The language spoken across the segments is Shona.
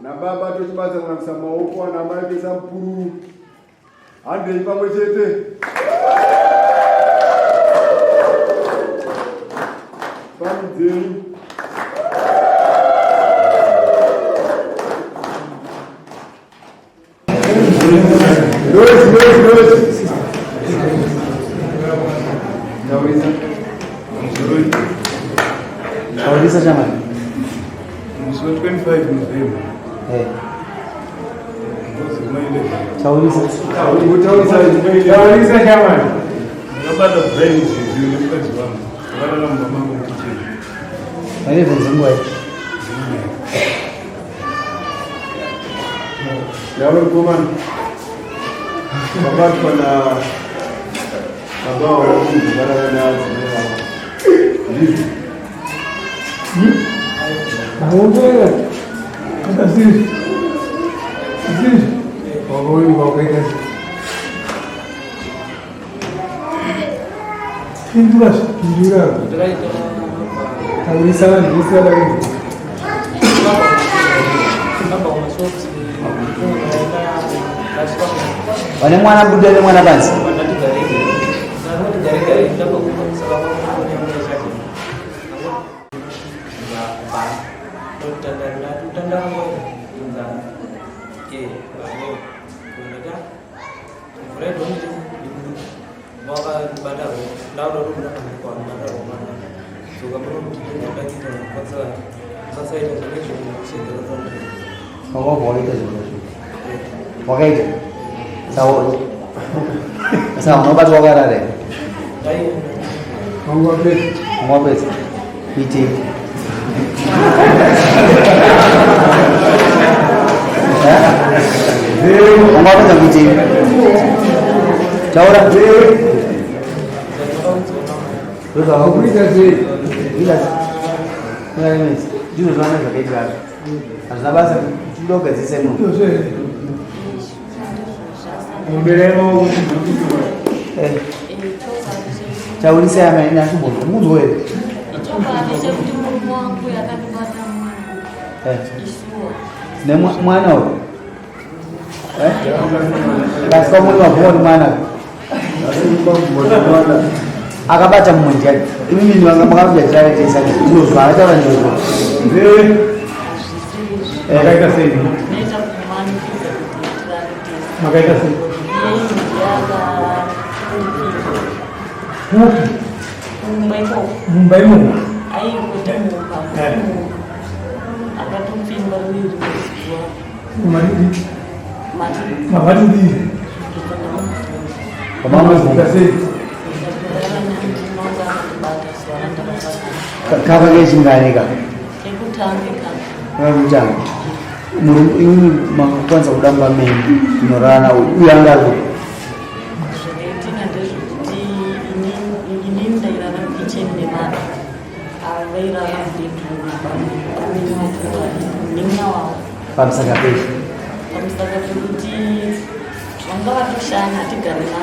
na baba tochibasa kuna msamaoko na maiki sampuru ande ipamwe chete pamdzeni Tauriza jamani. So 25 November. Tauriza jamani. Ngapata brains zilikuwa wangu. Wala na mama wangu mtini. Hayo vizungwa. Yawe kuman. Baba kuna baba wa barabara na ndizi. Aondoa. Así. Vamos a ir a ver. Pinturas. Tauriza lagi. Wale mwana budele mwana basi. Kau boleh tu boleh tu. Tahu. Asal mau buat apa ada? Mau buat PT. Mau buat PT. Jauh dah. Tu tahu beri kasih. Bila. Ni jujur mana kerja. Asal bahasa dulu kerja semu. Jauh saya main ni aku boleh mudah je. Ni mana? Dah kamu ni apa mana? Agak baca munjat. Ini ni orang makan biasa je saya. Jujur mana cara jujur. Makai kasih. Makai kasih. Mumbai mu. Ai ketemu Pak. Agak tumpin baru itu. Mati di. Kamu kasih. Kau pergi sini kan? Ikut kami kan. Kau jangan. Mungkin ini mengkuat seorang bami norana uyang lalu. Bangsa gapi. Bangsa gapi mangga tu sana tiga-lima.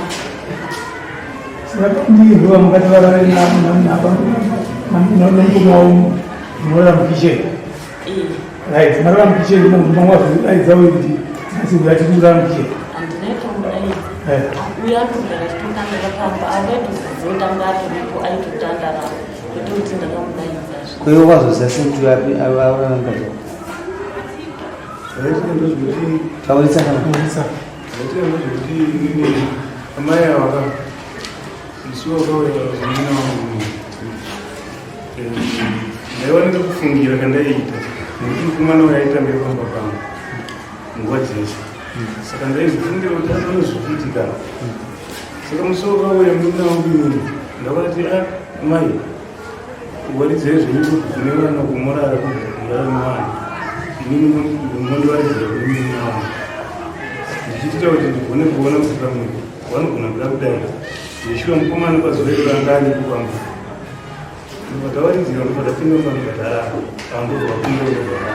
Sebab ni ruang kata orang apa? Mau orang kisah. Right, orang kisah mau right jauh di masih berada di orang kisah. Antara itu mulai. Uyang tu dari tu kan apa ada tu sedang ada tu air tu tanda itu tidak mulai. Kau apa tu? Saya sentuh apa kerja. Saya sentuh jadi. Kau bisa kan? Bisa. Saya sentuh jadi ini. Amaya apa? Isu apa yang leo ni kufungira kanda ita. Mtu kumana uyaita mbele kwa baba. Ngoje. saka ndaizofungira kuti anozviitika saka musoro wauya muna wangu ndakati mai waridzei zvenyuku kune vana kumurara kurara nevanhu inini mondivaridzira kune mune vanhu ndichitita kuti ndigone kuona kuti pamwe vanogona kuda kudai ndishuwa mukomana pazuva iro angani kupamwe vakavaridzira kuti padapinda mumagara pangobva kundoogara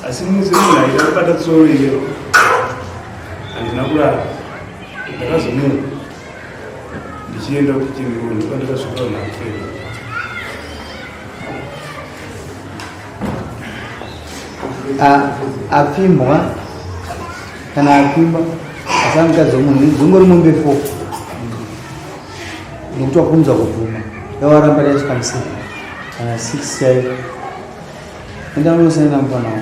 asi musi munhu aida kubata tsoro iyo handina kurara ndakazomuka ndichienda kuchindiro ndokandakasvika kunhaferi apfimbwa kana apfimba asamukadzi womunhu dzungu rimombe 4 nokuti wakumudza kubvuma yawaramba yachikamisa kana 6 chaivo enda munosaina mufanawo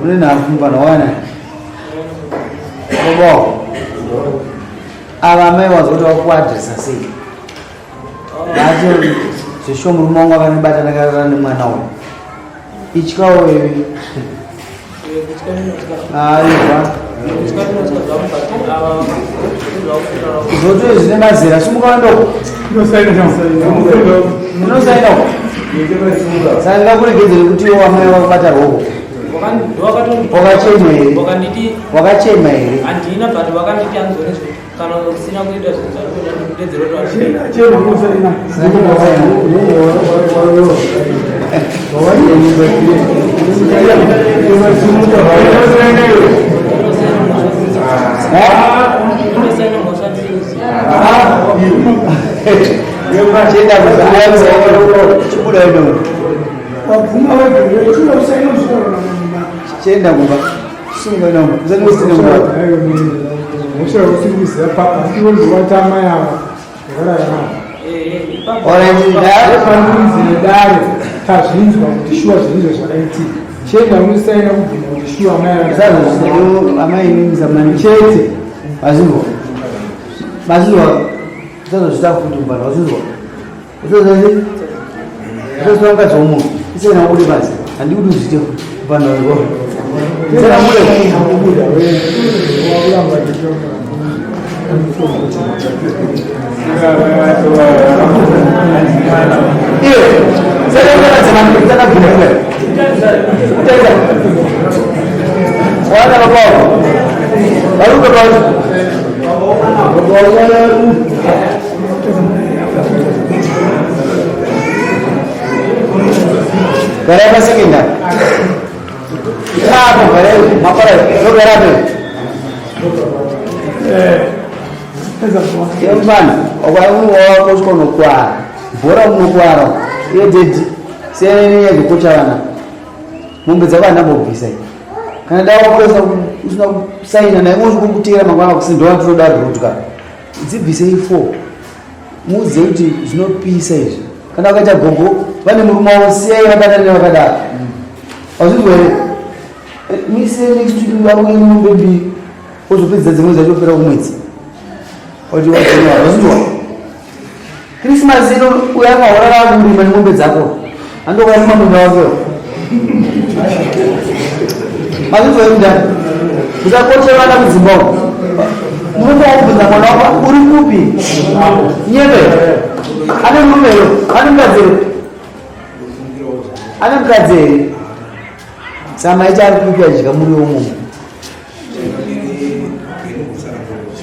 mune nhafumbana wana bobo ava mai wazwa kuti wakuadresa sei ati zveshuwa murume wangu akanibata ndakarara nemwana uyu ichikawo ivi aiva zvoto zvine mazera simukaendoko inosainako saka ngakuregedzere kuti iwo amai vakubata roko wakachema here handina but wakanditi anzonizvo kana usina kuita chenda kuba sunga no zanisina kuba mushara usiku papa siwo watama ya ngara ya orange ndare panzine dare tazvinzwa kuti shuwa zvinizvo zvakaiti chenda musaina kubvuma kuti shuwa maya zazo amai ni zamani chete mazimbo zazo zitafuti mbana wazizwa uzozazi uzozanga zomu isena kuli basi andi kuti uzite mbana ngo isena kule kubuda wewe wabulamba kichoka iyo sasa ndio zamani kitaka kufunga utaweza wana baba baruka baruka Gara masih indah. Kenapa gara? Mapara, lo gara apa? Yang mana? Orang kau suka nukar, borang nukar. Ia jadi, saya ini yang dikucarakan. Membezakan apa bisa? Karena dah orang usna saya nana, orang suka kutira makanan kesini doang terus dah berujung. Itu bisa info. Muzeti is not peace. Karena kerja gogo, mana murmau saya kata dia kata. Asyik ni saya next week baru ini baby. Ojo pizza zaman saya pernah umit. Ojo macam mana? Asyik. Christmas itu uang orang beri mana umit zago. Ando orang mana menjawab. Asyik tu dah. Kita kau cakap nak berzimbang. Mungkin aku berzimbang apa? Urut kopi. Iya be. Ada numero. Ada kaze. Sama aja aku pergi aja kamu diomong.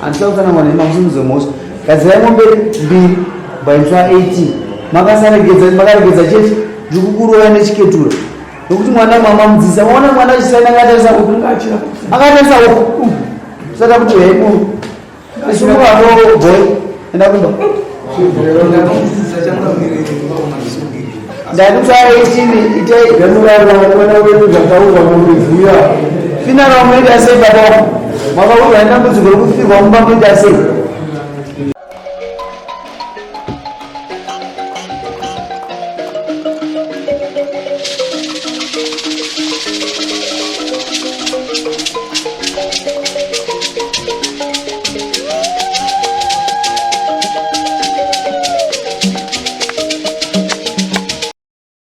Antar kana mana maksud zomos. Kaze yang beri bayar 80. Maka sana geza je. Jukuru yang diciketur. Ukuti mwana mama mdzisa ona mwana chisana ngatasa kutungacha akatasa saka kuti hepo ashuka ro boy enda kundo ndani tsare chini ite ganura mwana wetu zakauka mbivuya fina ramwe dase baba mama wetu enda kuzuguru kufi kwamba mbivuya